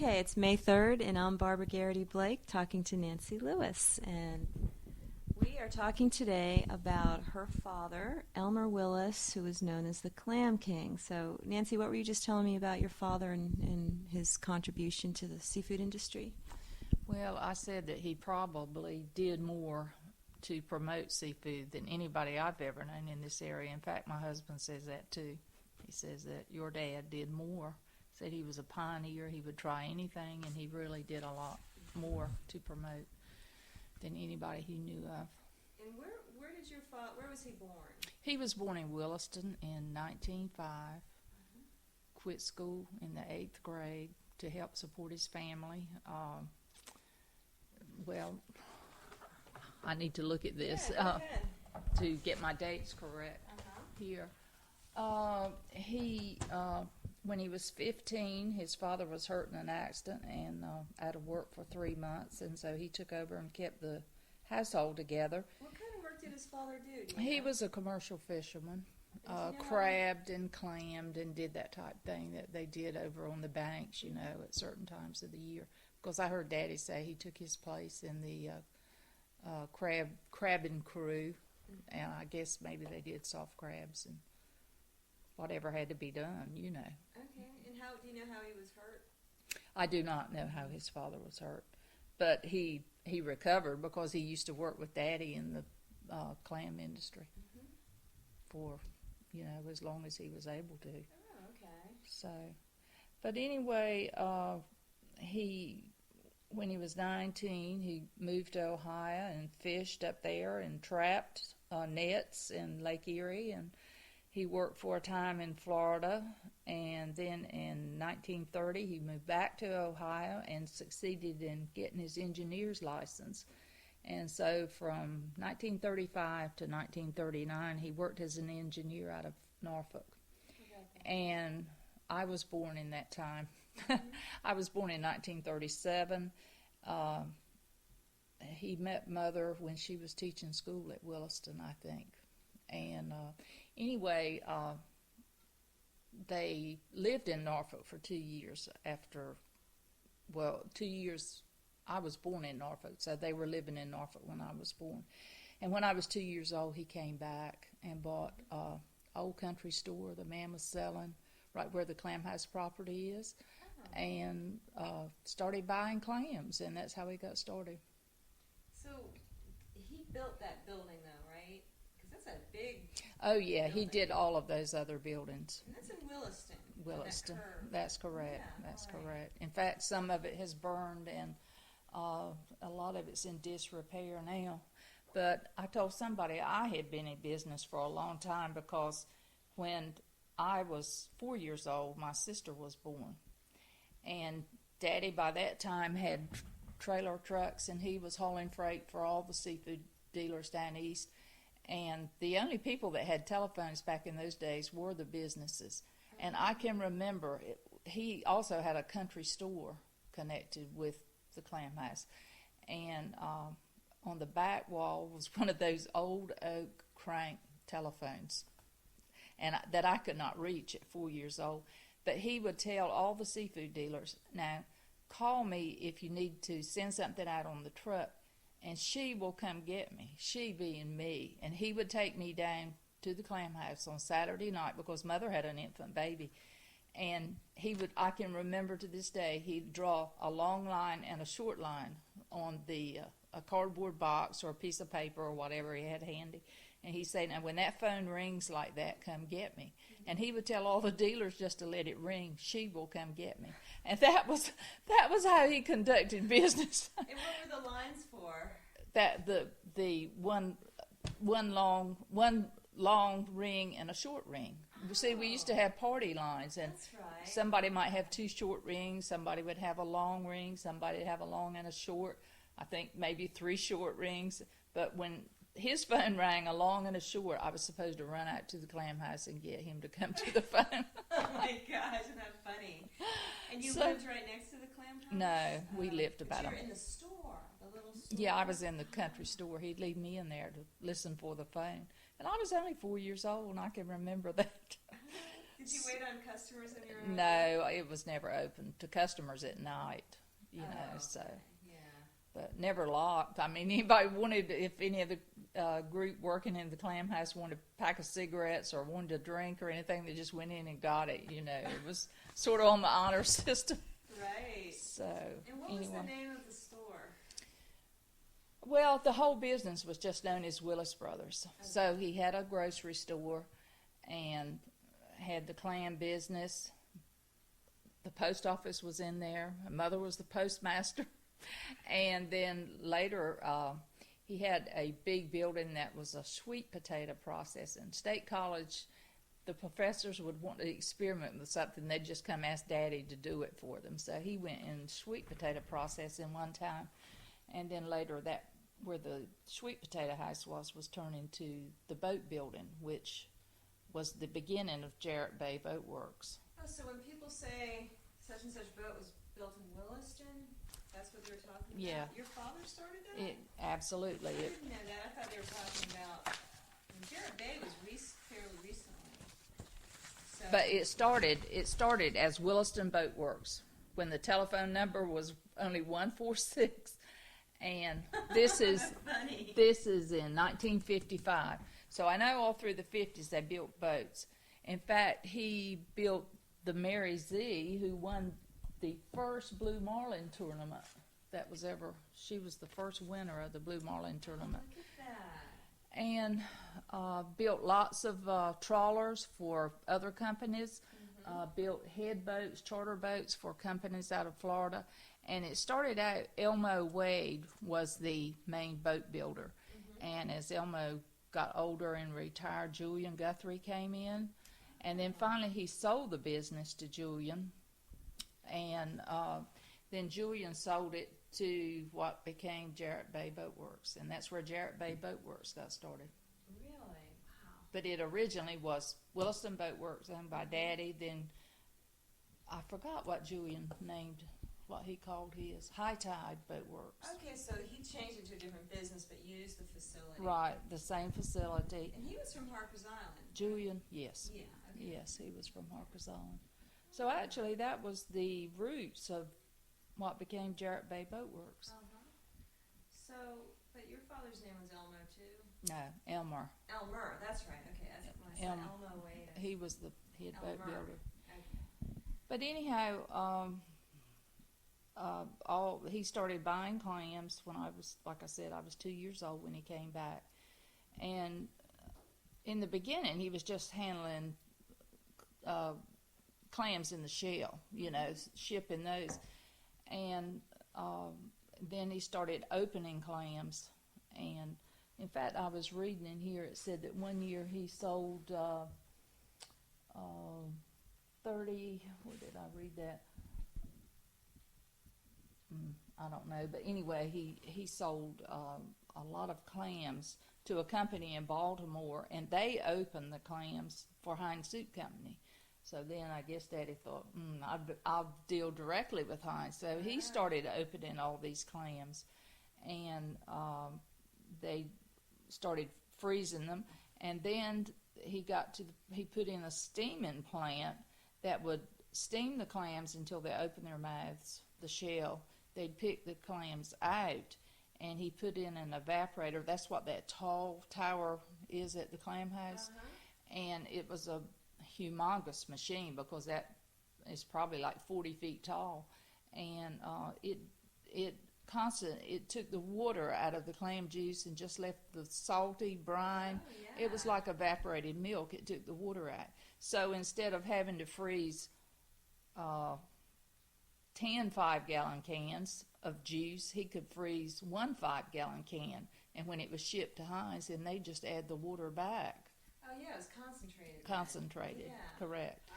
Okay, it's May 3rd, and I'm Barbara Garrity Blake talking to Nancy Lewis. And we are talking today about her father, Elmer Willis, who was known as the Clam King. So, Nancy, what were you just telling me about your father and his contribution to the seafood industry? Well, I said that he probably did more to promote seafood than anybody I've ever known in this area. In fact, my husband says that too. He says that your dad did more. Said he was a pioneer, he would try anything, and he really did a lot more to promote than anybody he knew of. And where did your father, where was he born? He was born in Williston in 1905, quit school in the 8th grade to help support his family. Well, I need to look at this to get my dates correct here. When he was 15, his father was hurt in an accident and out of work for 3 months, and so he took over and kept the household together. What kind of work did his father do? He was a commercial fisherman, crabbed and clammed and did that type thing that they did over on the banks, at certain times of the year. Because I heard Daddy say he took his place in the crabbing crew, and I guess maybe they did soft crabs and whatever had to be done, Okay, and do you know how he was hurt? I do not know how his father was hurt, but he recovered because he used to work with Daddy in the clam industry for, as long as he was able to. Oh, okay. So, but anyway, when he was 19, he moved to Ohio and fished up there and trapped nets in Lake Erie, and he worked for a time in Florida, and then in 1930 he moved back to Ohio and succeeded in getting his engineer's license. And so from 1935 to 1939 he worked as an engineer out of Norfolk. And I was born in that time. I was born in 1937. He met Mother when she was teaching school at Williston, I think. And anyway, they lived in Norfolk for 2 years after, 2 years, I was born in Norfolk, so they were living in Norfolk when I was born. And when I was 2 years old, he came back and bought an old country store the man was selling right where the Clam House property is, and started buying clams, and that's how he got started. So he built that building, though, right? Because that's a big Oh, yeah, building. He did all of those other buildings. And that's in Williston. Williston, That that's correct. Yeah, That's right. correct. In fact, some of it has burned, and a lot of it's in disrepair now. But I told somebody I had been in business for a long time, because when I was 4 years old, my sister was born. And Daddy, by that time, had trailer trucks, and he was hauling freight for all the seafood dealers down east. And the only people that had telephones back in those days were the businesses. And I can remember, he also had a country store connected with the Clam House. And on the back wall was one of those old oak crank telephones, and that I could not reach at 4 years old. But he would tell all the seafood dealers, now, call me if you need to send something out on the truck, and she will come get me, she being me. And he would take me down to the Clam House on Saturday night, because Mother had an infant baby. And I can remember to this day, he'd draw a long line and a short line on a cardboard box or a piece of paper or whatever he had handy. And he'd say, now when that phone rings like that, come get me. And he would tell all the dealers just to let it ring, she will come get me. And that was how he conducted business. And what were the lines for? That the one long ring and a short ring. You see, we used to have party lines, and That's right. somebody might have 2 short rings, somebody would have a long ring, somebody would have a long and a short, I think maybe 3 short rings. But when his phone rang, a long and a short, I was supposed to run out to the Clam House and get him to come to the phone. Oh my gosh, isn't that funny? And you lived right next to the Clam House? No, we lived about But a... you were in the store, the little store? Yeah, I was in the country store. He'd leave me in there to listen for the phone. And I was only 4 years old, and I can remember that. Did you wait on customers in your own? No, it was never open to customers at night, you know, okay. so. Yeah. But never locked. I mean, anybody wanted, if any of the group working in the clam house wanted a pack of cigarettes or wanted a drink or anything, they just went in and got it, you know. It was sort of on the honor system. Right. So, And what was the name of the store? Well, the whole business was just known as Willis Brothers. Okay. So he had a grocery store and had the clam business. The post office was in there. My mother was the postmaster. And then later, he had a big building that was a sweet potato processing. State College, the professors would want to experiment with something. They'd just come ask Daddy to do it for them. So he went in sweet potato processing one time. And then later, that where the sweet potato house was turned into the boat building, which was the beginning of Jarrett Bay Boat Works. Oh, so when people say such and such boat was built in Williston, that's what they're talking about? Yeah. Your father started that? Absolutely. I didn't know that. I thought they were talking about, Jarrett Bay was fairly recently. So, But it started as Williston Boat Works when the telephone number was only 146, and this is funny. this is in 1955. So I know all through the 50s they built boats. In fact, he built the Mary Z, who won the first Blue Marlin tournament that was ever. She was the first winner of the Blue Marlin tournament. Look at that. And built lots of trawlers for other companies, built head boats, charter boats for companies out of Florida. And it started out, Elmo Wade was the main boat builder. And as Elmo got older and retired, Julian Guthrie came in. And then finally he sold the business to Julian. And then Julian sold it to what became Jarrett Bay Boat Works. And that's where Jarrett Bay Boat Works got started. Really? Wow. But it originally was Williston Boat Works, owned by Daddy. Then I forgot what Julian named, what he called his, High Tide Boat Works. Okay, so he changed it to a different business but used the facility. Right, the same facility. And he was from Harkers Island. Julian, yes. Yeah, okay. Yes, he was from Harkers Island. So actually that was the roots of what became Jarrett Bay Boat Works. So, but your father's name was Elmo too? No, Elmer. Elmer, that's right. Okay, that's when I said Elmo Wade. He was the head boat Elmer. builder. Okay. But anyhow, he started buying clams when I was, like I said, I was 2 years old when he came back. And in the beginning, he was just handling clams in the shell, you know, shipping those. And then he started opening clams. And in fact, I was reading in here, it said that one year he sold 30, where did I read that? I don't know, but anyway, he sold a lot of clams to a company in Baltimore, and they opened the clams for Heinz Soup Company. So then I guess Daddy thought, I'll deal directly with Heinz. So he started opening all these clams, and they started freezing them, and then he put in a steaming plant that would steam the clams until they opened their mouths, the shell. They'd pick the clams out, and he put in an evaporator. That's what that tall tower is at the clam house. And it was a humongous machine because that is probably like 40 feet tall. And it took the water out of the clam juice and just left the salty brine. Oh, yeah. It was like evaporated milk. It took the water out. So instead of having to freeze 10 5-gallon cans of juice, he could freeze 1 5-gallon can. And when it was shipped to Heinz, then they just add the water back. Oh, yeah, it was concentrated. Concentrated, Yeah. correct.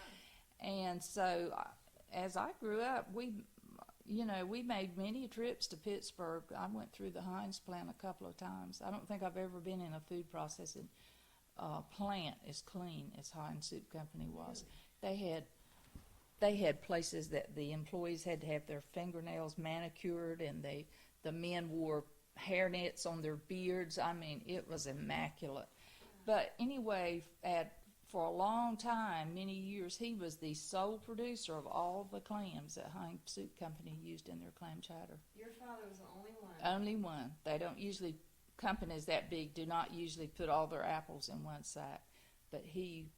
And so as I grew up, we made many trips to Pittsburgh. I went through the Heinz plant a couple of times. I don't think I've ever been in a food processing plant as clean as Heinz Soup Company was. Really? They had places that the employees had to have their fingernails manicured, and the men wore hairnets on their beards. I mean, it was immaculate. But anyway, at for a long time, many years, he was the sole producer of all the clams that Heinz Soup Company used in their clam chowder. Your father was the only one. Only one. They don't usually, companies that big do not usually put all their apples in one sack, but he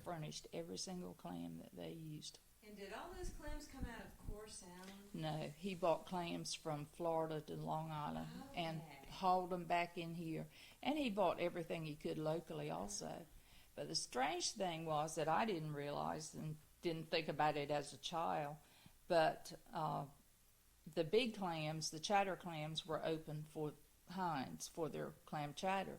furnished every single clam that they used. And did all those clams come out of Core Sound? No, he bought clams from Florida to Long Island and hauled them back in here. And he bought everything he could locally also. But the strange thing was that I didn't realize and didn't think about it as a child, but the big clams, the chowder clams, were open for Heinz for their clam chowder.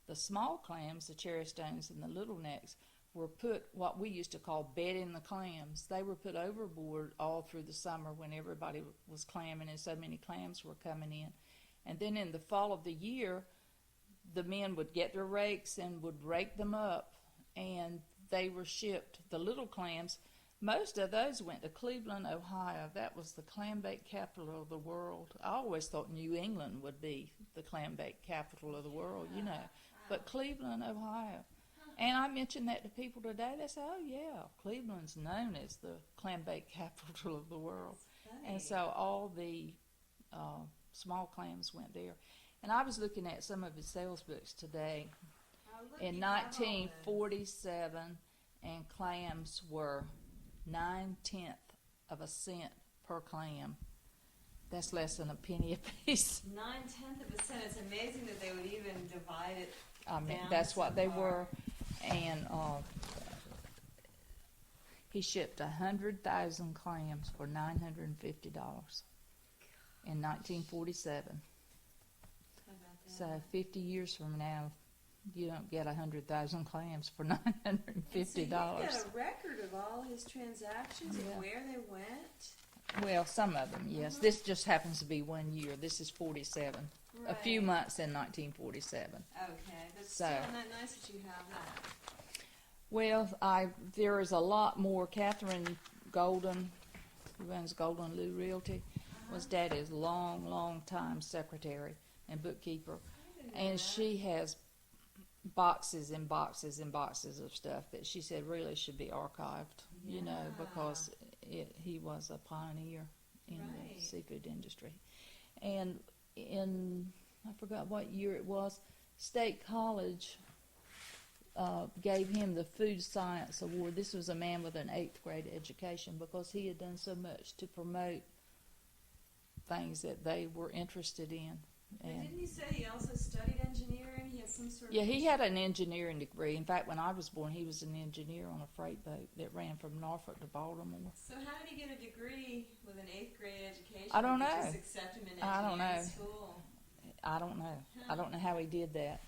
The small clams, the cherry stones and the little necks, were put what we used to call bedding the clams. They were put overboard all through the summer when everybody was clamming and so many clams were coming in. And then in the fall of the year, the men would get their rakes and would rake them up, and they were shipped. The little clams, most of those went to Cleveland, Ohio. That was the clam bake capital of the world. I always thought New England would be the clam bake capital of the world, you know, but Cleveland, Ohio. And I mentioned that to people today. They say, oh, yeah, Cleveland's known as the clam bake capital of the world. And so all the small clams went there. And I was looking at some of his sales books today. In 1947, and clams were 9/10 of a cent per clam. That's less than a penny a piece. 9/10 of a cent. It's amazing that they would even divide it. I mean, down that's so what they far. were. And he shipped 100,000 clams for $950 in 1947. How about that? So 50 years from now, you don't get 100,000 clams for $950. So you got a record of all his transactions Yeah. and where they went. Well, some of them, yes. This just happens to be 1 year. This is 47. A few Right. months in 1947. Okay, but So- still not nice that you have that. Well, there is a lot more. Catherine Golden, who runs Golden Lou Realty, was Daddy's long time secretary and bookkeeper. And she has boxes and boxes and boxes of stuff that she said really should be archived, you know, Yeah. because he was a pioneer in Right. the seafood industry. And I forgot what year it was, State College gave him the Food Science Award. This was a man with an 8th grade education because he had done so much to promote things that they were interested in. But And didn't you say he also studied engineering? He had some sort of... yeah, he had an engineering degree. In fact, when I was born, he was an engineer on a freight boat that ran from Norfolk to Baltimore. So how did he get a degree with an 8th grade education? I don't Did they know. Just accept him in I don't engineering know. school? I don't know. I don't know how he did that.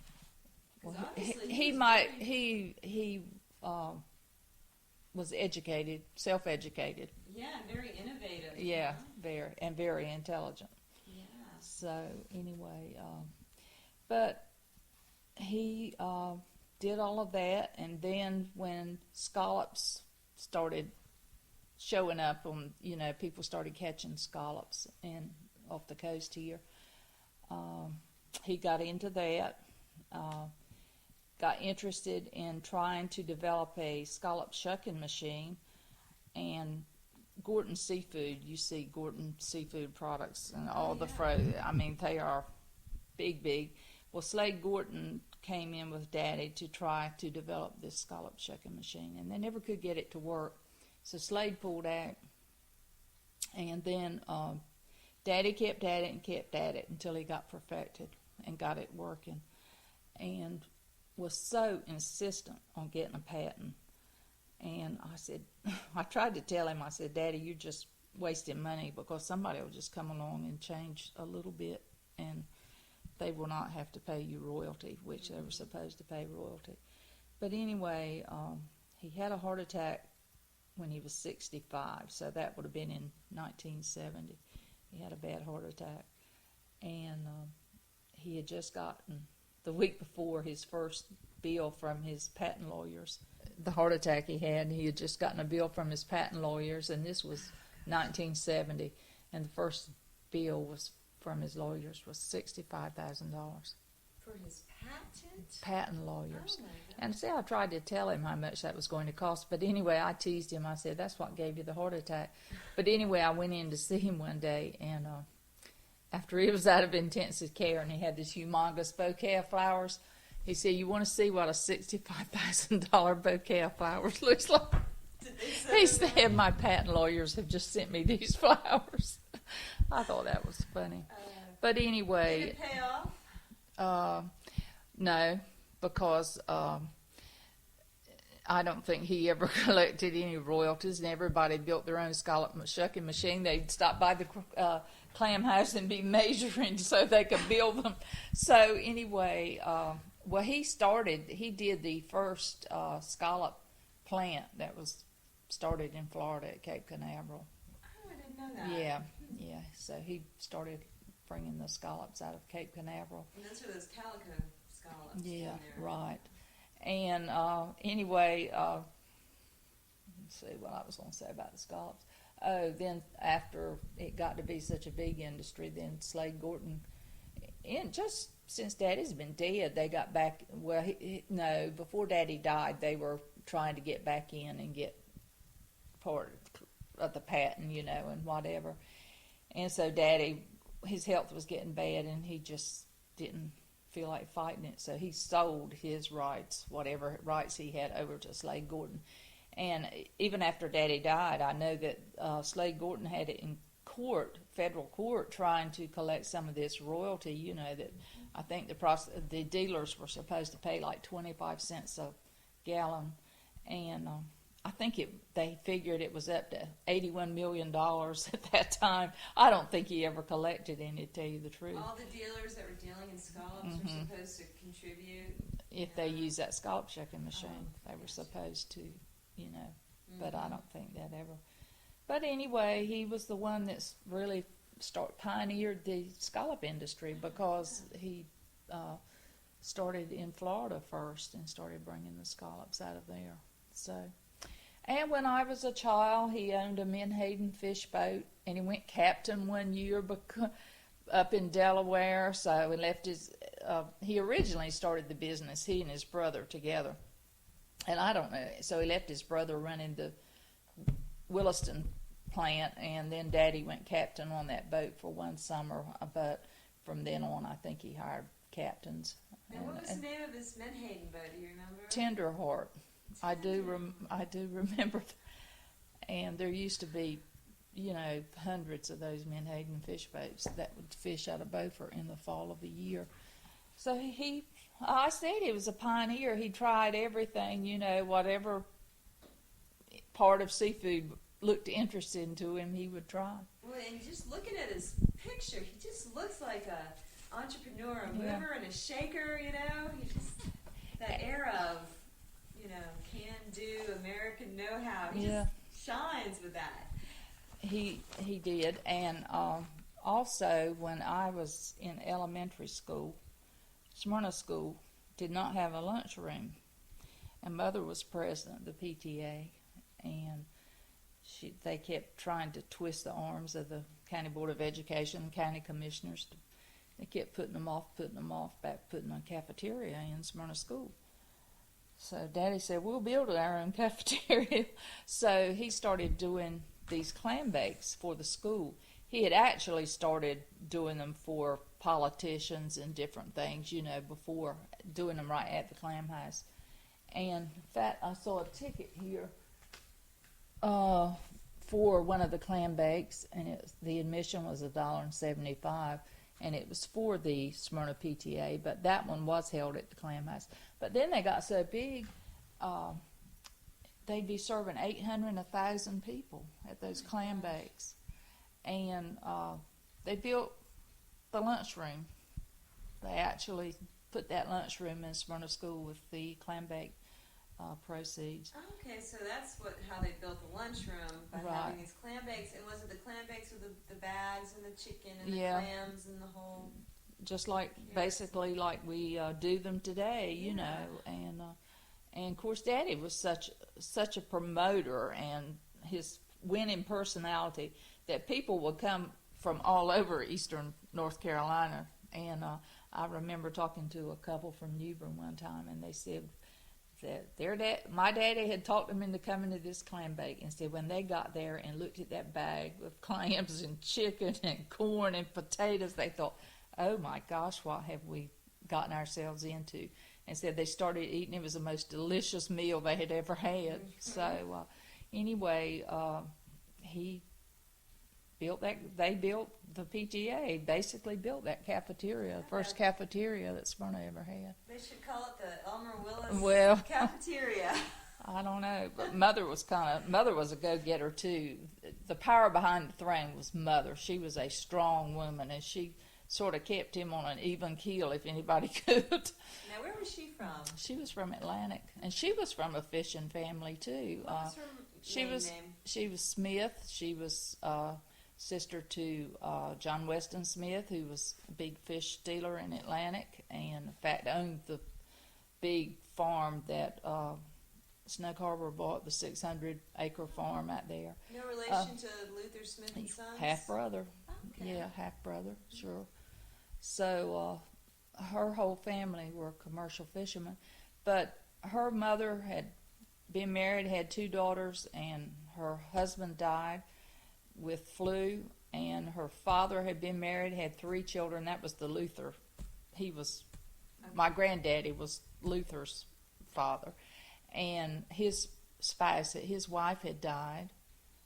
'Cause Well, obviously he was might. very- He was educated, self-educated. Yeah, very innovative. Yeah, huh? very intelligent. Yeah. So anyway, but he did all of that, and then when scallops started showing up on, you know, people started catching scallops in off the coast here. He got into that. Got interested in trying to develop a scallop shucking machine, and Gorton Seafood, you see Gorton Seafood products and all the I mean, they are big. Well, Slade Gorton came in with Daddy to try to develop this scallop shucking machine, and they never could get it to work. So Slade pulled out, and then Daddy kept at it and kept at it until he got perfected and got it working, and was so insistent on getting a patent. And I said, I tried to tell him, I said, Daddy, you're just wasting money because somebody will just come along and change a little bit and they will not have to pay you royalty, which they were supposed to pay royalty. But anyway, he had a heart attack when he was 65, so that would have been in 1970. He had a bad heart attack. And he had just gotten, the week before, his first bill from his patent lawyers. The heart attack he had just gotten a bill from his patent lawyers, and this was 1970, and the first bill was from his lawyers was $65,000. For for his patent? Patent lawyers. Oh, my God. And see, I tried to tell him how much that was going to cost, but anyway, I teased him. I said, that's what gave you the heart attack. But anyway, I went in to see him one day, and after he was out of intensive care and he had this humongous bouquet of flowers, he said, you want to see what a $65,000 bouquet of flowers looks like? He said, my patent lawyers have just sent me these flowers. I thought that was funny. But anyway. Did it pay off? No, because I don't think he ever collected any royalties, and everybody built their own scallop shucking machine. They'd stop by the clam house and be measuring so they could build them. So anyway, well, he did the first scallop plant that was started in Florida at Cape Canaveral. Oh, I didn't know that. Yeah. So he started bringing the scallops out of Cape Canaveral. And those are those calico scallops. Yeah, right. And anyway, let's see what I was going to say about the scallops. Oh, then after it got to be such a big industry, then Slade Gorton, and just since Daddy's been dead, they got back. Well, no, before Daddy died, they were trying to get back in and get part of the patent, and whatever. And so Daddy, his health was getting bad, and he just didn't feel like fighting it. So he sold his rights, whatever rights he had, over to Slade Gorton. And even after Daddy died, I know that Slade Gorton had it in court, federal court, trying to collect some of this royalty. That I think the dealers were supposed to pay like 25 cents a gallon, and I think they figured it was up to $81 million at that time. I don't think he ever collected any, to tell you the truth. All the dealers that were dealing in scallops were supposed to contribute. If they used that scallop shucking machine, they were supposed to, but I don't think that ever. But anyway, he was the one that's really pioneered the scallop industry, because he started in Florida first and started bringing the scallops out of there. So. And when I was a child, he owned a Menhaden fish boat, and he went captain one year up in Delaware. So he left he originally started the business, he and his brother together. And I don't know, so he left his brother running the Williston plant, and then Daddy went captain on that boat for one summer. But from then on, I think he hired captains. And what was the name of his Menhaden boat, do you remember? Tenderheart. I do remember, and there used to be, hundreds of those Menhaden fish boats that would fish out of Beaufort in the fall of the year. So I said he was a pioneer. He tried everything, whatever part of seafood looked interesting to him, he would try. Well, and just looking at his picture, he just looks like a entrepreneur, a mover and a shaker, He just, that era of, can-do American know-how. He just shines with that. He did, and also when I was in elementary school, Smyrna School did not have a lunchroom, and Mother was president of the PTA, and they kept trying to twist the arms of the County Board of Education and county commissioners. They kept putting them off, back putting a cafeteria in Smyrna School. So Daddy said, we'll build our own cafeteria. So he started doing these clam bakes for the school. He had actually started doing them for politicians and different things, before doing them right at the clam house. And in fact, I saw a ticket here for one of the clam bakes, and the admission was $1.75. And it was for the Smyrna PTA, but that one was held at the Clam House. But then they got so big, they'd be serving 800 and 1,000 people at those clam bakes. And they built the lunchroom. They actually put that lunchroom in Smyrna School with the clam bake proceeds. Okay, so that's how they built the lunchroom, by having these clam bakes. And was it the clam bakes with the bags and the chicken and the clams and the whole? Just like basically like we do them today, and of course Daddy was such a promoter, and his winning personality, that people would come from all over eastern North Carolina. And I remember talking to a couple from Newbern one time, and they said that my daddy had talked them into coming to this clam bake, and said when they got there and looked at that bag of clams and chicken and corn and potatoes, they thought, oh my gosh, what have we gotten ourselves into? And said they started eating. It was the most delicious meal they had ever had. So anyway, he built that. They built the PTA. Basically built that cafeteria, the first cafeteria that Smyrna ever had. They should call it the Elmer Willis cafeteria. I don't know, but Mother was a go-getter too. The power behind the throne was Mother. She was a strong woman, and she sort of kept him on an even keel if anybody could. Now, where was she from? She was from Atlantic, and she was from a fishing family too. What was her name? She was Smith. She was sister to John Weston Smith, who was a big fish dealer in Atlantic, and in fact owned the big farm that Snug Harbor bought, the 600-acre farm out there. No relation to Luther Smith and Sons? Half brother. Okay. Yeah, half brother, sure. So her whole family were commercial fishermen, but her mother had been married, had 2 daughters, and her husband died with flu, and her father had been married, had 3 children. That was the Luther. My granddaddy was Luther's father, and his spouse, his wife had died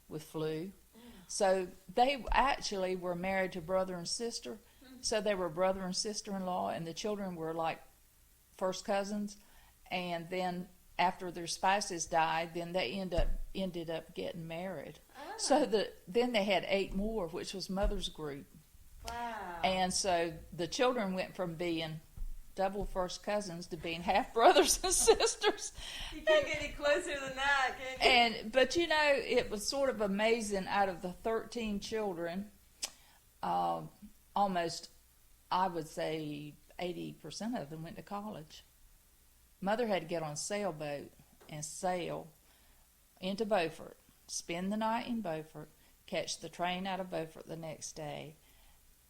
with flu. So they actually were married to brother and sister. So they were brother and sister-in-law, and the children were like first cousins. And then after their spouses died, then they ended up getting married. Oh. So then they had 8 more, which was Mother's group. Wow. And so the children went from being double first cousins to being half brothers and sisters. You can't get any closer than that, can you? But you know, it was sort of amazing. Out of the 13 children, almost, I would say 80% of them went to college. Mother had to get on a sailboat and sail into Beaufort, spend the night in Beaufort, catch the train out of Beaufort the next day,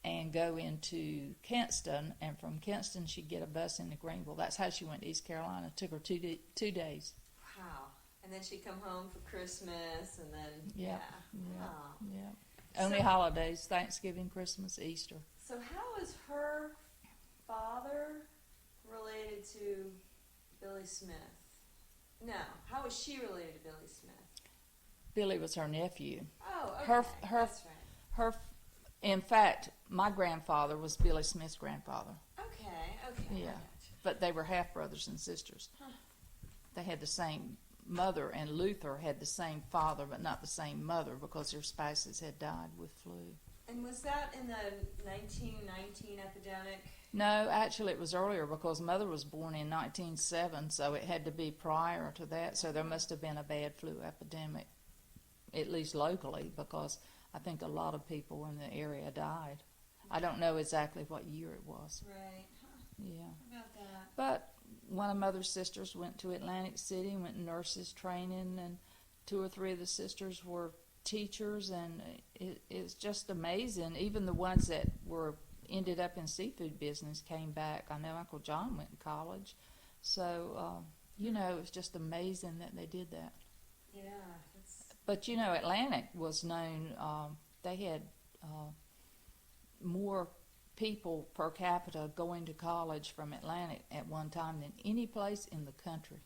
and go into Kinston, and from Kinston she'd get a bus into Greenville. That's how she went to East Carolina. It took her 2 days. Wow. And then she'd come home for Christmas, and then, Yeah. Wow. Yeah. Only holidays, Thanksgiving, Christmas, Easter. So how is her father related to Billy Smith? No. How was she related to Billy Smith? Billy was her nephew. Oh, okay. That's right. In fact, my grandfather was Billy Smith's grandfather. Okay. Yeah, but they were half brothers and sisters. Huh. They had the same mother, and Luther had the same father, but not the same mother because their spouses had died with flu. And was that in the 1919 epidemic? No, actually it was earlier because Mother was born in 1907, so it had to be prior to that. So there must have been a bad flu epidemic, at least locally, because I think a lot of people in the area died. I don't know exactly what year it was. Right. Huh. Yeah. How about that? But one of Mother's sisters went to Atlantic City, went in nurses training, and 2 or 3 of the sisters were teachers, and it's just amazing. Even the ones that ended up in seafood business came back. I know Uncle John went to college. So, you know, it's just amazing that they did that. Yeah. But, you know, Atlantic was known, they had more people per capita going to college from Atlantic at one time than any place in the country.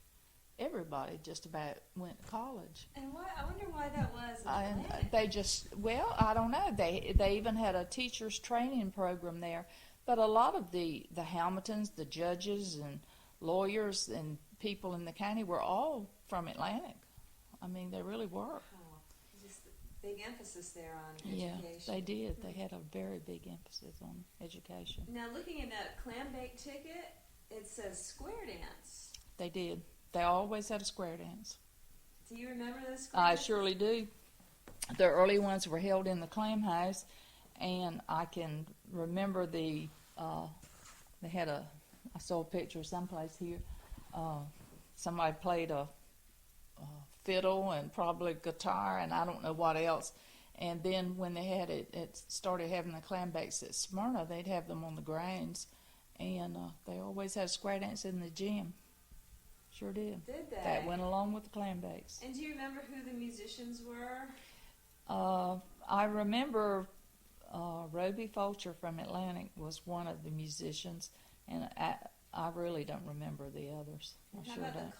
Everybody just about went to college. And I wonder why that was. I don't know. They even had a teacher's training program there. But a lot of the Hamiltons, the judges and lawyers and people in the county were all from Atlantic. I mean, they really were. Oh, just a big emphasis there on education. Yeah, they did. They had a very big emphasis on education. Now, looking at that clam bake ticket, it says square dance. They did. They always had a square dance. Do you remember those square I dances? surely do. The early ones were held in the clam house, and I can remember they had I saw a picture someplace here. Somebody played a fiddle and probably guitar and I don't know what else. And then when they had it started having the clam bakes at Smyrna, they'd have them on the grounds, And they always had a square dance in the gym. Sure did. Did they? That went along with the clam bakes. And do you remember who the musicians were? I remember Roby Fulcher from Atlantic was one of the musicians, and I really don't remember the others. And I how sure about don't. the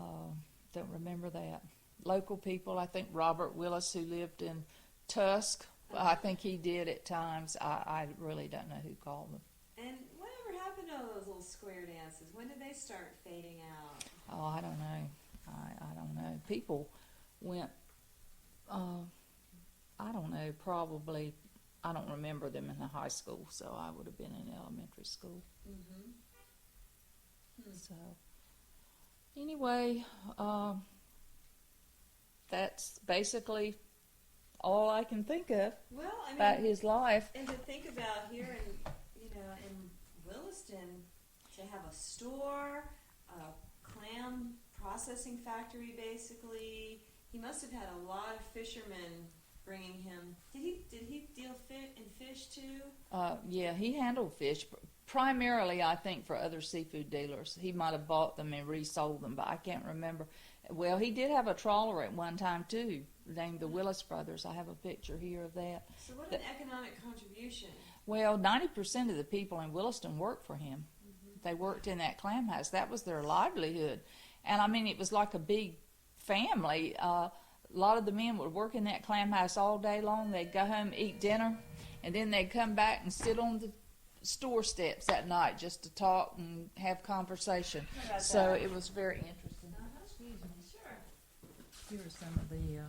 caller? Don't remember that. Local people, I think Robert Willis, who lived in Tusk, I think he did at times. I really don't know who called them. And whatever happened to all those little square dances? When did they start fading out? Oh, I don't know. I don't know. People went, I don't know, probably, I don't remember them in the high school, so I would have been in elementary school. Mm-hmm. So, anyway, that's basically all I can think of Well, I mean, about his life. and to think about here in Williston, to have a store, a clam processing factory, basically. He must have had a lot of fishermen bringing him. Did he deal in fish too? Yeah, he handled fish primarily, I think, for other seafood dealers. He might have bought them and resold them, but I can't remember. Well, he did have a trawler at one time too, named the Willis Brothers. I have a picture here of that. So what an economic contribution. Well, 90% of the people in Williston worked for him. They worked in that clam house. That was their livelihood. And I mean, it was like a big family. A lot of the men would work in that clam house all day long. They'd go home, eat dinner, and then they'd come back and sit on the store steps at night just to talk and have conversation. How about So that? it was very interesting. Excuse me. Sure. Here are some of the,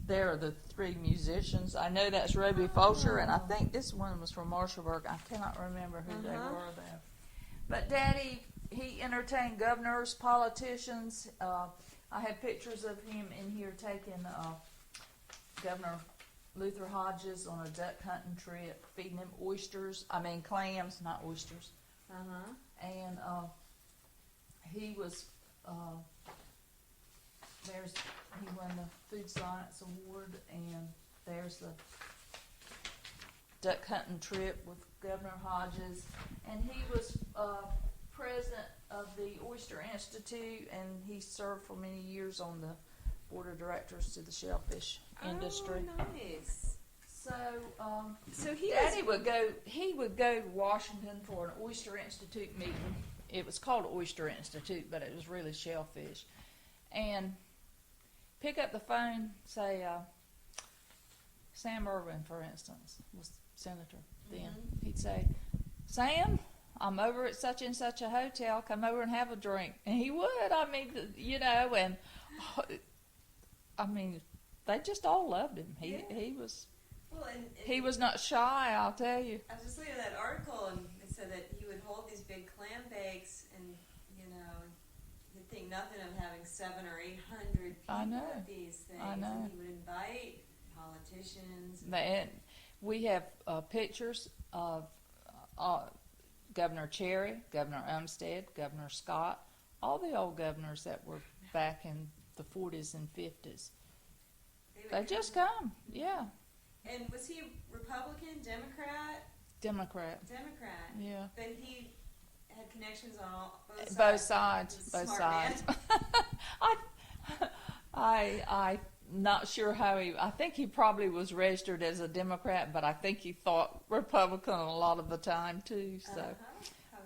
there are the three musicians. I know that's Roby Fulcher, and I think this one was from Marshallburg. I cannot remember who they were though. But Daddy, he entertained governors, politicians. I have pictures of him in here taking Governor Luther Hodges on a duck hunting trip, feeding him clams, not oysters. And he was, he won the Food Science Award, and there's the duck hunting trip with Governor Hodges. And he was president of the Oyster Institute, and he served for many years on the board of directors to the shellfish industry. Oh, nice. So, So he Daddy would go to Washington for an Oyster Institute meeting. It was called Oyster Institute, but it was really shellfish. And pick up the phone, say, Sam Irwin, for instance, was senator then. He'd say, Sam, I'm over at such and such a hotel, come over and have a drink. And he would, I mean, and I mean, they just all loved him. He was, Well, he was not shy, I'll tell you. I was just looking at that article, and it said that he would hold these big clam bakes, and you'd think nothing of having 700 or 800 I people know. at these things. I know. And he would invite politicians. We have pictures of Governor Cherry, Governor Umstead, Governor Scott, all the old governors that were back in the 40s and 50s. They just come, yeah. And was he Republican, Democrat? Democrat, Democrat. yeah. But he had connections on both Both sides. sides, He was a both smart sides. man. I'm not sure how I think he probably was registered as a Democrat, but I think he thought Republican a lot of the time too. So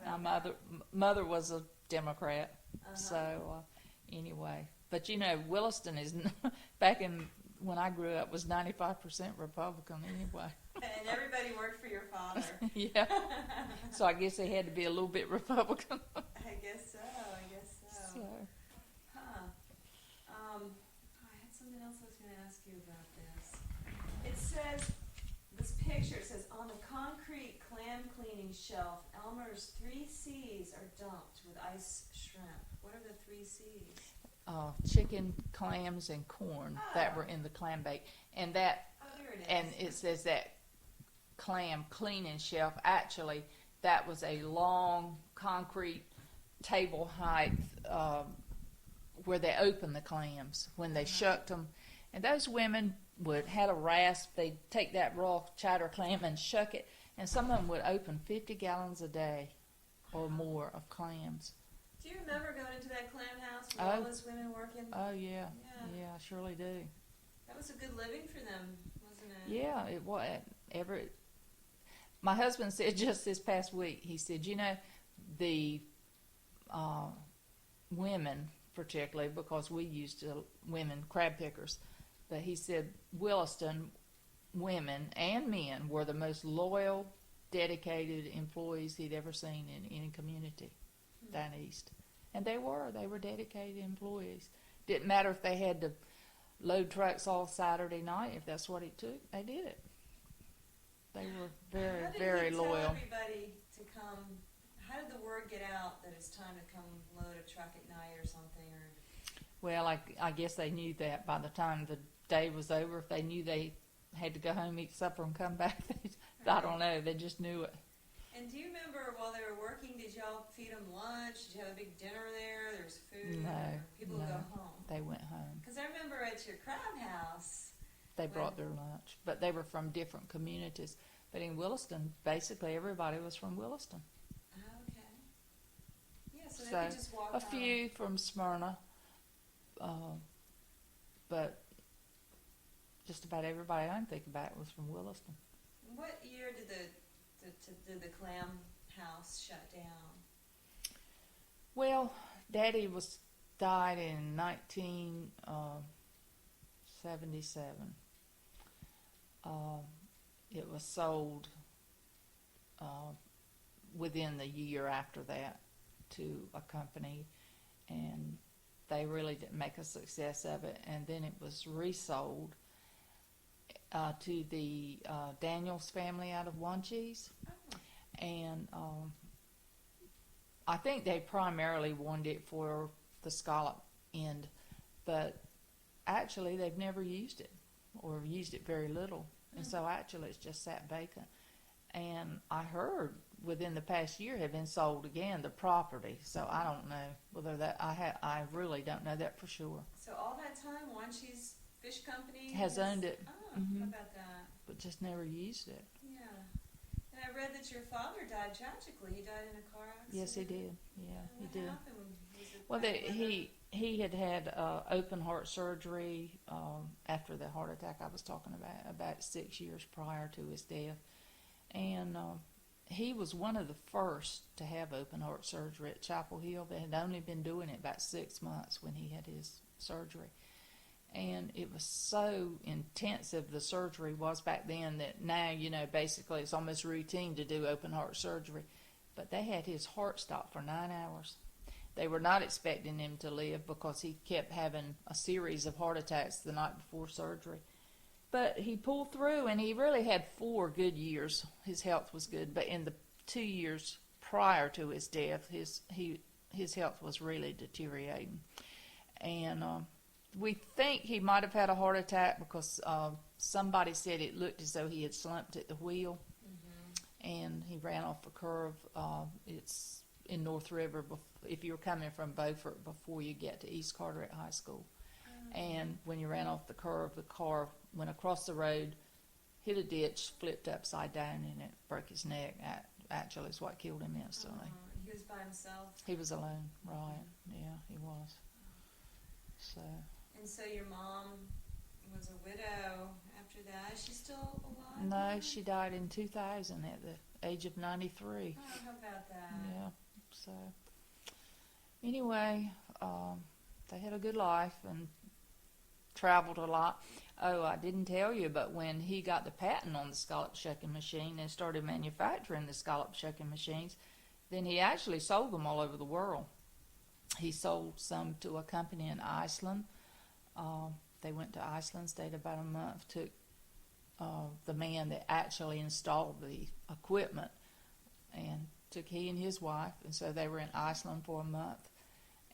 How my about mother was a Democrat. that? So anyway, but Williston is back in when I grew up was 95% Republican anyway. And everybody worked for your father. Yeah. So I guess they had to be a little bit Republican. I guess so. So. I had something else I was going to ask you about this. It says, this picture, it says, on the concrete clam cleaning shelf, Elmer's 3 C's are dumped with ice shrimp. What are the 3 C's? Chicken, clams, and corn that were in the clam bake. And that, Here it is. and it says that clam cleaning shelf, actually, that was a long concrete table height where they opened the clams when they shucked them. And those women had a rasp. They'd take that raw chowder clam and shuck it, and some of them would open 50 gallons a day or more of clams. Do you remember going into that clam house with all those women working? Oh, yeah. Yeah, I surely do. That was a good living for them, wasn't it? Yeah, it was. My husband said just this past week, he said, you know, the women, particularly, because we used to women crab pickers, but he said Williston women and men were the most loyal, dedicated employees he'd ever seen in any community down east. And they were dedicated employees. Didn't matter if they had to load trucks all Saturday night. If that's what it took, they did it. They were very, very loyal. How did he tell everybody to come? How did the word get out that it's time to come load a truck at night or something? Or well, I guess they knew that by the time the day was over. If they knew they had to go home, eat supper, and come back, I don't know. They just knew it. And do you remember while they were working, did y'all feed them lunch? Did you have a big dinner there? There was food? No. People would go home? They went home. Because I remember at your crab house, they brought their lunch, but they were from different communities. But in Williston, basically everybody was from Williston. Oh, okay. Yeah, so they So could just walk a home. few from Smyrna, but just about everybody I can think about was from Williston. What year did the clam house shut down? Well, Daddy died in 1977. It was sold within the year after that to a company, and they really didn't make a success of it. And then it was resold to the Daniels family out of Wanchese. Oh. And I think they primarily wanted it for the scallop end, but actually they've never used it, or used it very little. And so actually it's just sat vacant. And I heard within the past year had been sold again, the property. So I don't know whether that, I really don't know that for sure. So all that time, Wanchese Fish Company Has owned it. Oh, Mhm. how about that? But just never used it. Yeah. And I read that your father died tragically. He died in a car accident. Yes, he did. Yeah, he What did. happened? Was it Well, bad weather? he had open heart surgery after the heart attack I was talking about 6 years prior to his death. And he was one of the first to have open heart surgery at Chapel Hill. They had only been doing it about 6 months when he had his surgery. And it was so intensive, the surgery was back then, that now, you know, basically it's almost routine to do open heart surgery. But they had his heart stopped for 9 hours. They were not expecting him to live because he kept having a series of heart attacks the night before surgery. But he pulled through, and he really had 4 good years. His health was good. But in the 2 years prior to his death, his health was really deteriorating. And we think he might have had a heart attack because somebody said it looked as though he had slumped at the wheel. Mm-hmm. And he ran off a curve. It's in North River if you're coming from Beaufort before you get to East Carteret High School. Mm-hmm. And when you ran off the curve, the car went across the road, hit a ditch, flipped upside down, and it broke his neck. Actually, is what killed him instantly. He was by himself? He was alone, right. Yeah, he was. So. And so your mom was a widow after that. Is she still alive? No, she died in 2000 at the age of 93. Oh, how about that? Yeah, so anyway, they had a good life and traveled a lot. Oh, I didn't tell you, but when he got the patent on the scallop shucking machine and started manufacturing the scallop shucking machines, then he actually sold them all over the world. He sold some to a company in Iceland. They went to Iceland, stayed about a month, took the man that actually installed the equipment, and took he and his wife, and so they were in Iceland for a month,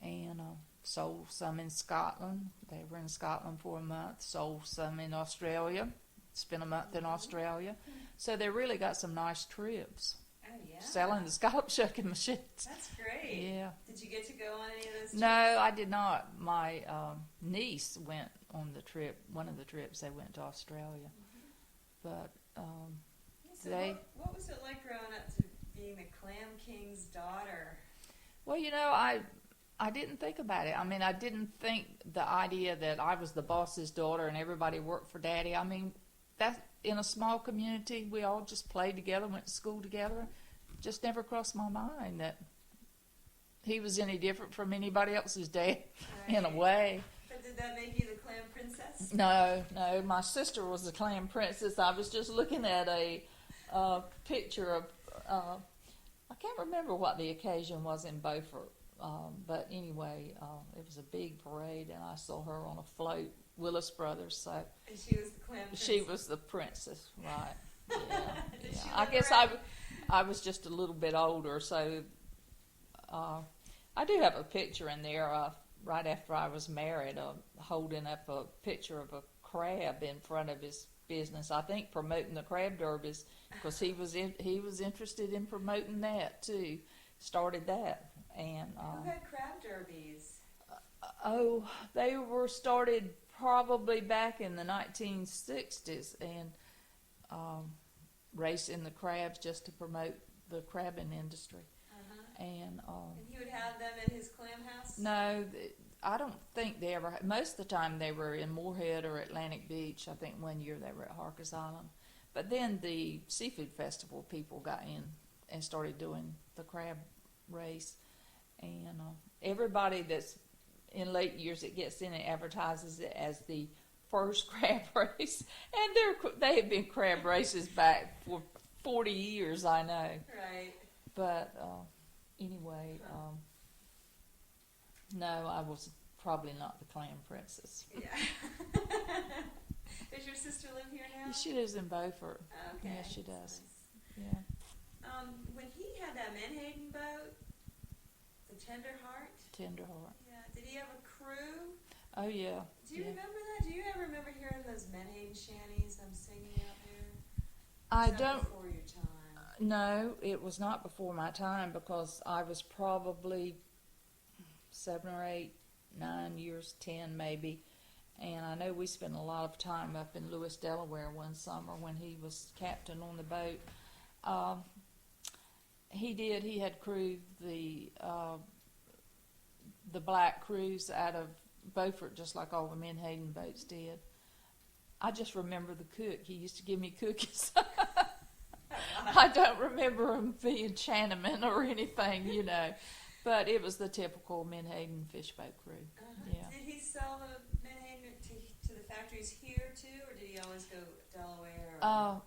and sold some in Scotland. They were in Scotland for a month, sold some in Australia, spent a month in Australia. So they really got some nice trips. Oh, yeah. Selling the scallop shucking machines. That's great. Yeah. Did you get to go on any of those trips? No, I did not. My niece went on the trip. One of the trips they went to Australia, but So they. what was it like growing up to being the Clam King's daughter? Well, I didn't think about it. I mean, I didn't think the idea that I was the boss's daughter and everybody worked for Daddy. I mean, that in a small community, we all just played together, went to school together. Just never crossed my mind that he was any different from anybody else's dad in a way. But did that make you the Clam Princess? No, my sister was the Clam Princess. I was just looking at a picture of, I can't remember what the occasion was in Beaufort, but anyway, it was a big parade and I saw her on a float, Willis Brothers, so. And she was the Clam Princess? She was the princess, right. Yeah, Did yeah. she I live guess around? I was just a little bit older, so I do have a picture in there right after I was married, holding up a picture of a crab in front of his business. I think promoting the crab derbies because he was interested in promoting that too. Started that, and Who had crab derbies? they were started probably back in the 1960s, and racing the crabs just to promote the crabbing industry. And he would have them in his clam house? no, I don't think they ever. Most of the time they were in Moorhead or Atlantic Beach. I think one year they were at Harkers Island. But then the seafood festival people got in and started doing the crab race, and everybody that's in late years that gets in it advertises it as the first crab race, and they have been crab races back for 40 years, I know. Right. But anyway, no, I was probably not the Clam Princess. Yeah. Does your sister live here now? She lives in Beaufort. Okay. Yeah, she does. Nice. Yeah, When he had that Menhaden boat, the Tenderheart, Tenderheart. yeah, did he have a crew? Oh yeah. Do you yeah. remember that? Do you ever remember hearing those Menhaden shanties I'm singing out there? I Was that don't. Before your time. No, it was not before my time because I was probably 7 or 8, 9 years, 10 maybe. And I know we spent a lot of time up in Lewis, Delaware one summer when he was captain on the boat. He had crewed the black cruise out of Beaufort just like all the Menhaden boats did. I just remember the cook. He used to give me cookies. I don't remember him being Chinaman or anything, but it was the typical Menhaden fish boat crew. Yeah. Did he sell the Menhaden to the factories here too, or did he always go Delaware?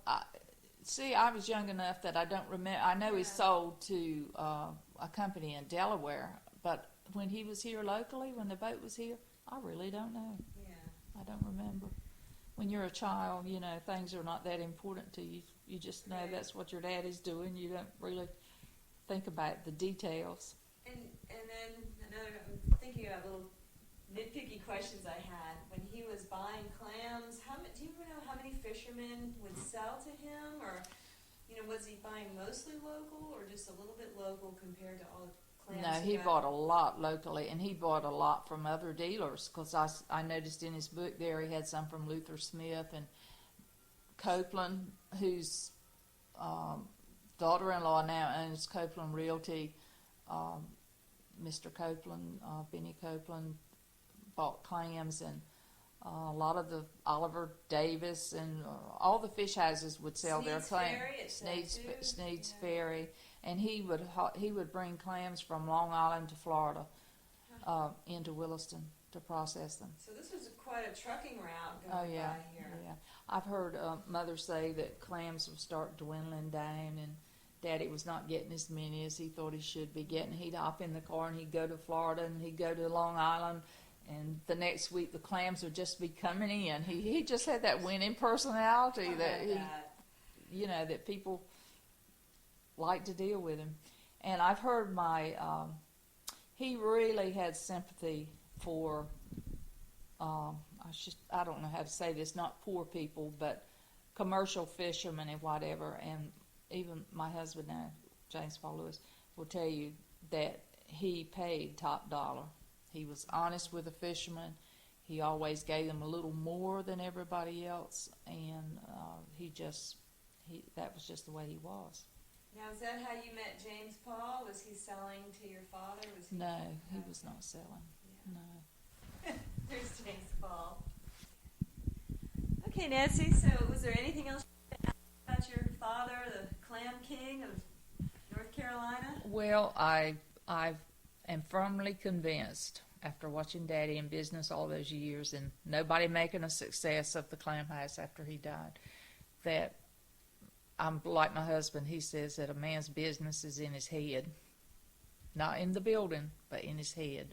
I was young enough that I don't remember. I know he sold to a company in Delaware, but when he was here locally, when the boat was here, I really don't know. Yeah. I don't remember. When you're a child, things are not that important to you. You just know that's what your daddy's doing. You don't really think about the details. And then I'm thinking about little nitpicky questions I had. When he was buying clams, do you know how many fishermen would sell to him? Or, was he buying mostly local or just a little bit local compared to all the clams? No, he bought a lot locally, and he bought a lot from other dealers because I noticed in his book there he had some from Luther Smith and Copeland, whose daughter-in-law now owns Copeland Realty. Mr. Copeland, Benny Copeland, bought clams, and a lot of the Oliver Davis and all the fish houses would sell their clams. Sneed's Ferry, and he would bring clams from Long Island to Florida into Williston to process them. So this was quite a trucking route Oh going yeah, by here. yeah. I've heard mothers say that clams will start dwindling down, and Daddy was not getting as many as he thought he should be getting. He'd hop in the car and he'd go to Florida and he'd go to Long Island, and the next week the clams would just be coming in. He just had that winning personality that people liked to deal with him. And I've heard he really had sympathy for I don't know how to say this, not poor people, but commercial fishermen and whatever. And even my husband now, James Paul Lewis, will tell you that he paid top dollar. He was honest with the fishermen. he always gave them a little more than everybody else, and that was just the way he was. Now, is that how you met James Paul? Was he selling to your father? No, he was not selling. Yeah. No. There's James Paul. Okay, Nancy, so was there anything else about your father, the Clam King of North Carolina? Well, I am firmly convinced, after watching Daddy in business all those years and nobody making a success of the clam house after he died, that I'm like my husband. He says that a man's business is in his head, not in the building, but in his head.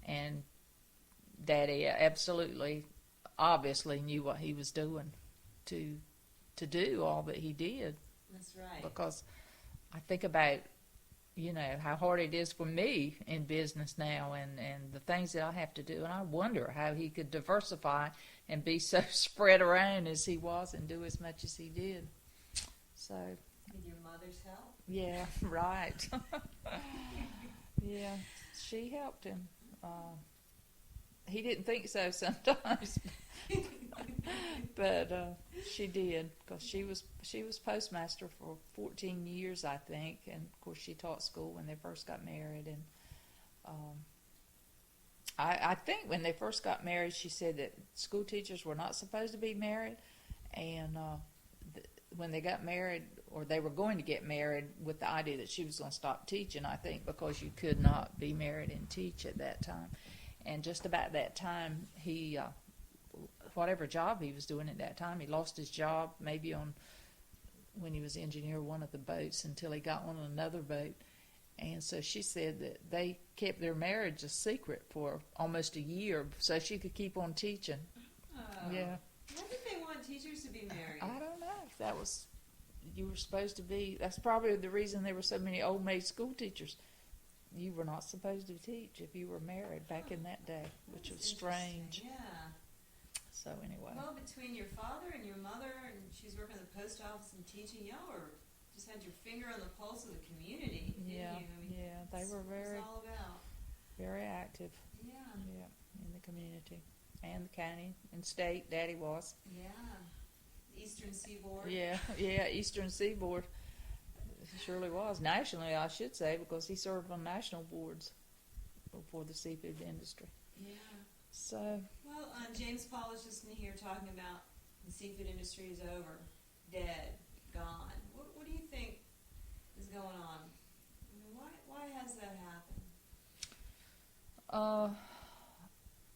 And Daddy absolutely, obviously knew what he was doing to do all that he did. That's right. Because I think about, how hard it is for me in business now and the things that I have to do. And I wonder how he could diversify and be so spread around as he was and do as much as he did. So. With your mother's help? Yeah, right. Yeah, she helped him. He didn't think so sometimes. But she did, because she was postmaster for 14 years, I think, and of course she taught school when they first got married. And I think when they first got married, she said that school teachers were not supposed to be married, and when they got married, or they were going to get married, with the idea that she was going to stop teaching, I think, because you could not be married and teach at that time. And just about that time, he whatever job he was doing at that time, he lost his job, maybe when he was engineer one of the boats, until he got on another boat. And so she said that they kept their marriage a secret for almost a year so she could keep on teaching. Oh. Yeah. Why did they want teachers to be married? I don't know. You were supposed to be, that's probably the reason there were so many old maid school teachers. You were not supposed to teach if you were married back in that day, which was strange. Yeah. So anyway. Well, between your father and your mother, and she's working at the post office and teaching, y'all just had your finger on the pulse of the community, didn't you? I mean, yeah, they were it's all about. very active. Yeah. Yeah, in the community and the county and state. Daddy was. Yeah. Eastern Seaboard. Yeah, Eastern Seaboard. He surely was. Nationally, I should say, because he served on national boards for the seafood industry. Yeah. So. Well, James Paul was just in here talking about the seafood industry is over, dead, gone. What do you think is going on? I mean, why has that happened?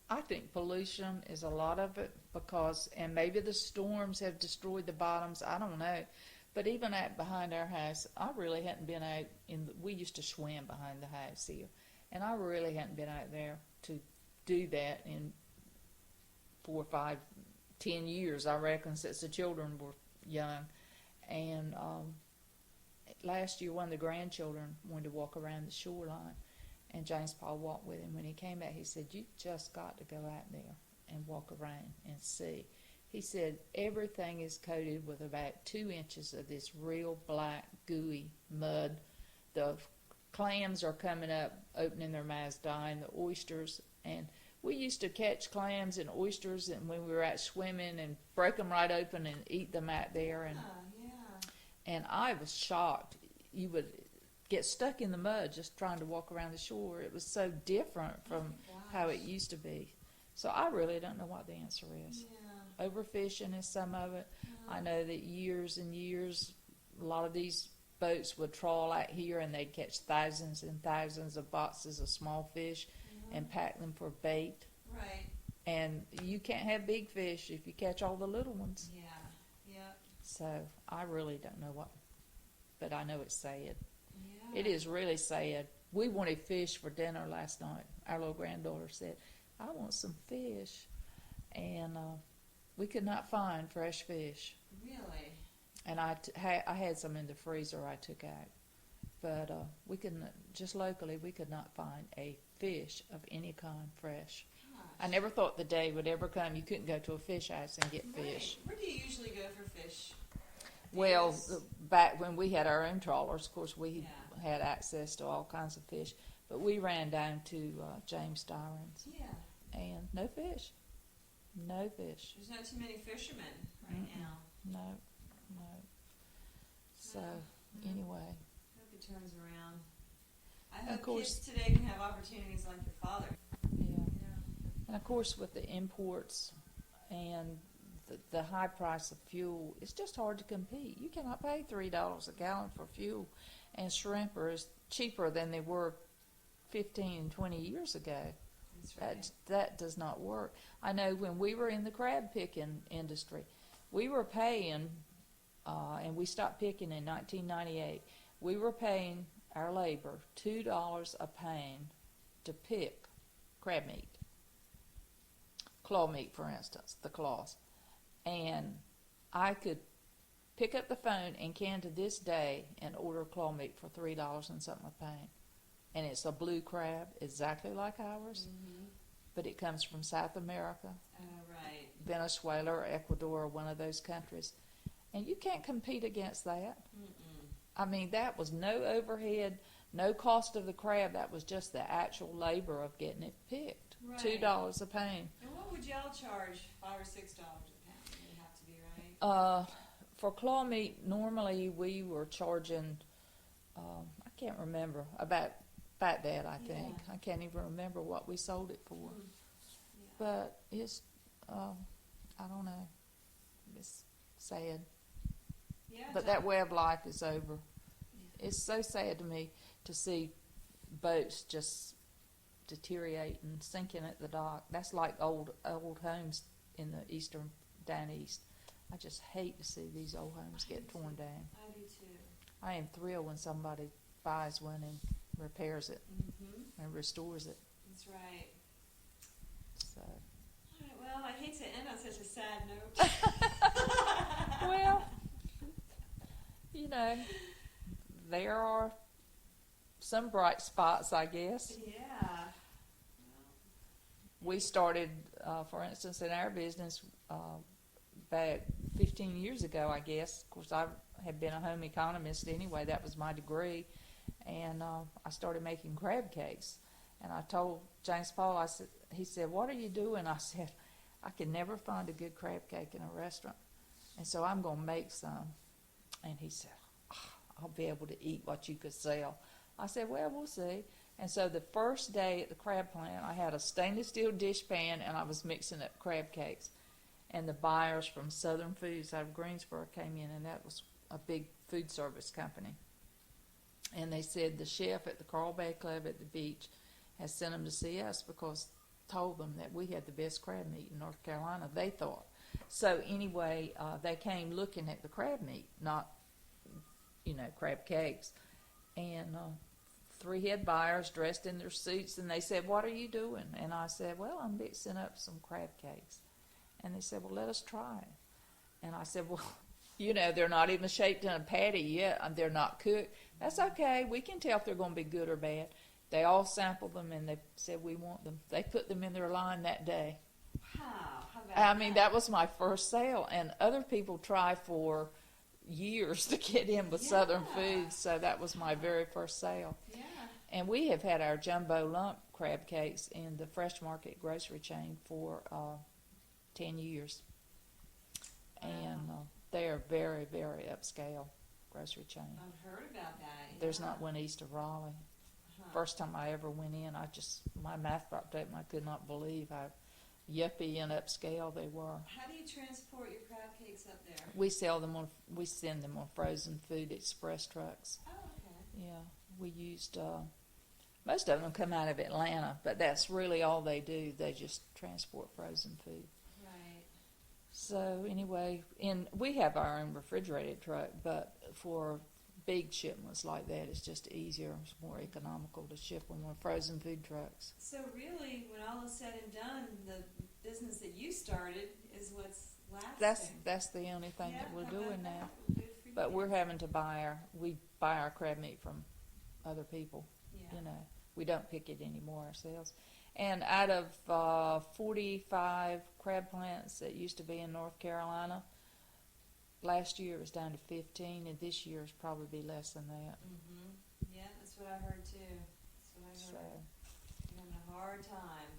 I think pollution is a lot of it, and maybe the storms have destroyed the bottoms. I don't know. But even out behind our house, I really hadn't been out we used to swim behind the house here, and I really hadn't been out there to do that in 4, 5, 10 years, I reckon, since the children were young. And last year, one of the grandchildren wanted to walk around the shoreline, and James Paul walked with him. When he came back, he said, "You just got to go out there and walk around and see." He said everything is coated with about 2 inches of this real black, gooey mud. The clams are coming up, opening their mouths, dying. The oysters, and we used to catch clams and oysters, and when we were out swimming, and break them right open and eat them out there. And I was shocked. You would get stuck in the mud just trying to walk around the shore. It was so different from how it used to be. So I really don't know what the answer is. Yeah. Overfishing is some of it. Yeah. I know that years and years, a lot of these boats would trawl out here and they'd catch thousands and thousands of boxes of small fish and pack them for bait. Right. And you can't have big fish if you catch all the little ones. Yeah. Yep. So I really don't know what, but I know it's sad. Yeah. It is really sad. We wanted fish for dinner last night. Our little granddaughter said, "I want some fish." And we could not find fresh fish. Really? And I had some in the freezer I took out. But we couldn't, just locally, we could not find a fish of any kind fresh. Gosh. I never thought the day would ever come you couldn't go to a fish house and get fish. Where do you usually go for fish? Well, back when we had our own trawlers, of course, we had access to all kinds of fish. But we ran down to James Styron's. Yeah. And no fish. No fish. There's not too many fishermen right now. No, no. So, anyway. Hope it turns around. I Of hope course- kids today can have opportunities like your father. Yeah. Yeah. And of course, with the imports and the high price of fuel, it's just hard to compete. You cannot pay $3 a gallon for fuel, and shrimp are cheaper than they were 15 and 20 years ago. That's right. That does not work. I know when we were in the crab picking industry, we were paying, and we stopped picking in 1998, we were paying our labor $2 a pound to pick crab meat. Claw meat, for instance, the claws. And I could pick up the phone and can to this day and order claw meat for $3 and something a pound. And it's a blue crab, exactly like ours, but it comes from South America, Right. Venezuela or Ecuador or one of those countries. And you can't compete against that. I mean, that was no overhead, no cost of the crab. That was just the actual labor of getting it picked. Right. $2 a pound. And what would y'all charge? $5 or $6 a pound? It would have to be, right? For claw meat, normally we were charging, I can't remember, about that, I think. Yeah. I can't even remember what we sold it for. Yeah. But it's, I don't know. It's sad. Yeah, But that way of life is over. It's so sad to me to see boats just deteriorating, sinking at the dock. That's like old homes in the down east. I just hate to see these old homes get torn down. I do too. I am thrilled when somebody buys one and repairs it and restores it. That's right. So, All right, well, I hate to end on such a sad note. well, you know, there are some bright spots, I guess. Yeah. We started, for instance, in our business back 15 years ago, I guess. Of course, I had been a home economist anyway. That was my degree. And I started making crab cakes. And I told James Paul, he said, "What are you doing?" I said, "I can never find a good crab cake in a restaurant. And so I'm going to make some." And he said, "I'll be able to eat what you could sell." I said, "Well, we'll see." And so the first day at the crab plant, I had a stainless steel dishpan and I was mixing up crab cakes. And the buyers from Southern Foods out of Greensboro came in, and that was a big food service company. And they said the chef at the Coral Bay Club at the beach has sent them to see us because told them that we had the best crab meat in North Carolina, they thought. So anyway, they came looking at the crab meat, not, crab cakes. And 3 head buyers dressed in their suits, and they said, "What are you doing?" And I said, "Well, I'm mixing up some crab cakes." And they said, "Well, let us try it." And I said, "Well, they're not even shaped in a patty yet, and they're not cooked. That's okay. We can tell if they're going to be good or bad." They all sampled them, and they said, "We want them." They put them in their line that day. Wow. How about I mean, that was my first sale, and other people try for years to get in with Southern Foods, so that was my very first sale. Yeah. And we have had our jumbo lump crab cakes in the Fresh Market grocery chain for 10 years. And they are very, very upscale grocery chain. I've heard about that. Yeah. There's not one east of Raleigh. First time I ever went in, my mouth dropped open. I could not believe how yuppie and upscale they were. How do you transport your crab cakes up there? We send them on frozen food express trucks. Oh, okay. Yeah, we used, most of them come out of Atlanta, but that's really all they do. They just transport frozen food. Right. So anyway, we have our own refrigerated truck, but for big shipments like that, it's just easier, it's more economical to ship them on frozen food trucks. So really, when all is said and done, the business that you started is what's lasting. That's the only thing that we're how doing about now. that? Good for But you. we're having to we buy our crab meat from other people. Yeah. We don't pick it anymore ourselves. And out of 45 crab plants that used to be in North Carolina, last year it was down to 15, and this year it's probably be less than that. Yeah, that's what I heard too. That's what I heard. You're having a hard time.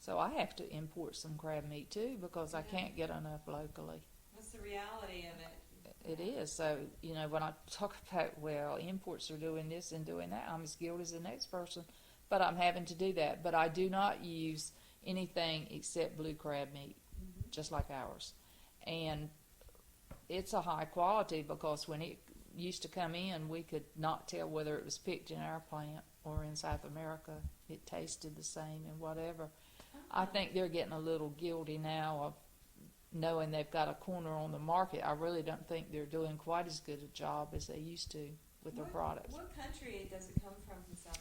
So I have to import some crab meat too because I Yeah. can't get enough locally. What's the reality of it? It is. So, when I talk about, well, imports are doing this and doing that, I'm as guilty as the next person. But I'm having to do that. But I do not use anything except blue crab meat, just like ours. And it's a high quality because when it used to come in, we could not tell whether it was picked in our plant or in South America. It tasted the same and whatever. I think they're getting a little guilty now of knowing they've got a corner on the market. I really don't think they're doing quite as good a job as they used to with their products. What country does it come from South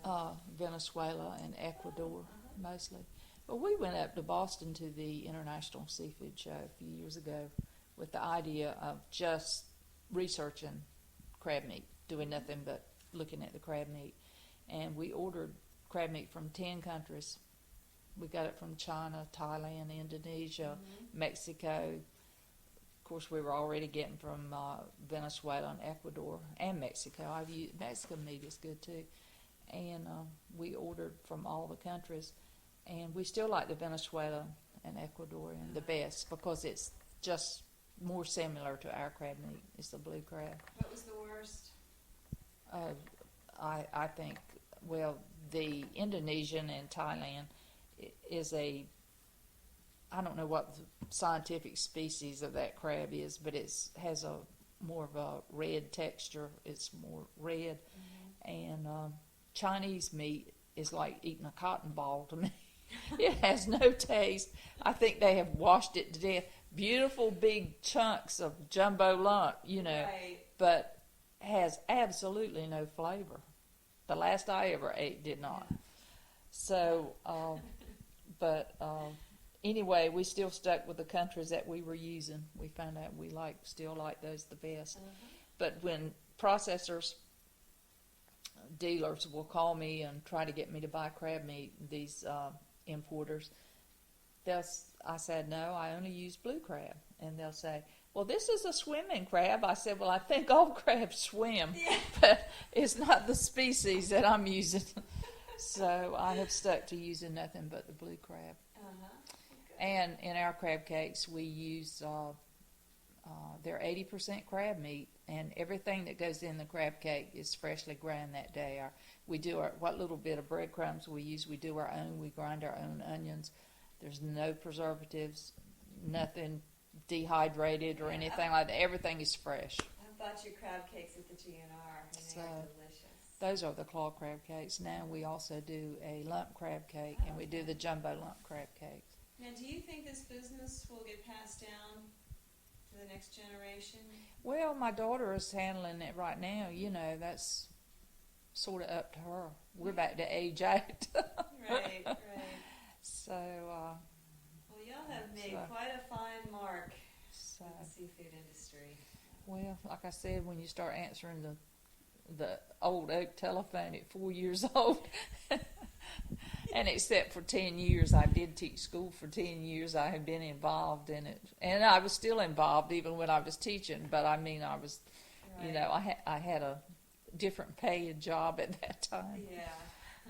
America? Venezuela and Ecuador, mostly. But we went up to Boston to the International Seafood Show a few years ago with the idea of just researching crab meat, doing nothing but looking at the crab meat. And we ordered crab meat from 10 countries. We got it from China, Thailand, Indonesia, Mexico. Of course, we were already getting from Venezuela and Ecuador and Mexico. Mexican meat is good too. And we ordered from all the countries. And we still like the Venezuela and Ecuadorian the best because it's just more similar to our crab meat. It's the blue crab. What was the worst? I think, well, the Indonesian and Thailand is I don't know what the scientific species of that crab is, but it has a more of a red texture. It's more red. And Chinese meat is like eating a cotton ball to me. It has no taste. I think they have washed it to death. Beautiful big chunks of jumbo lump, Right. but has absolutely no flavor. The last I ever ate did not. So, anyway, we still stuck with the countries that we were using. We found out we still like those the best. But when processors, dealers will call me and try to get me to buy crab meat, these importers, I said, no, I only use blue crab. And they'll say, well, this is a swimming crab. I said, well, I think all crabs swim, but it's not the species that I'm using. So I have stuck to using nothing but the blue crab. And in our crab cakes, we use, they're 80% crab meat, and everything that goes in the crab cake is freshly ground that day. We do what little bit of breadcrumbs we use, we do our own. We grind our own onions. There's no preservatives, nothing dehydrated or anything like that. Everything is fresh. I've bought your crab cakes at the GNR, and So, they're delicious. Those are the claw crab cakes. Now we also do a lump crab cake, and we do the jumbo lump crab cakes. Now, do you think this business will get passed down to the next generation? Well, my daughter is handling it right now. That's sort of up to her. We're back to age 8. Right. So, Well, y'all have made quite a fine mark so, in the seafood industry. well, like I said, when you start answering the old oak telephone at 4 years old, and except for 10 years, I did teach school for 10 years. I have been involved in it, and I was still involved even when I was teaching. But I mean, I was, I had a different paid job at that time. Yeah.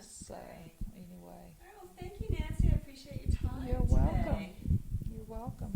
So Right. anyway, All right, well, thank you, Nancy. I appreciate your time you're today. welcome. You're welcome.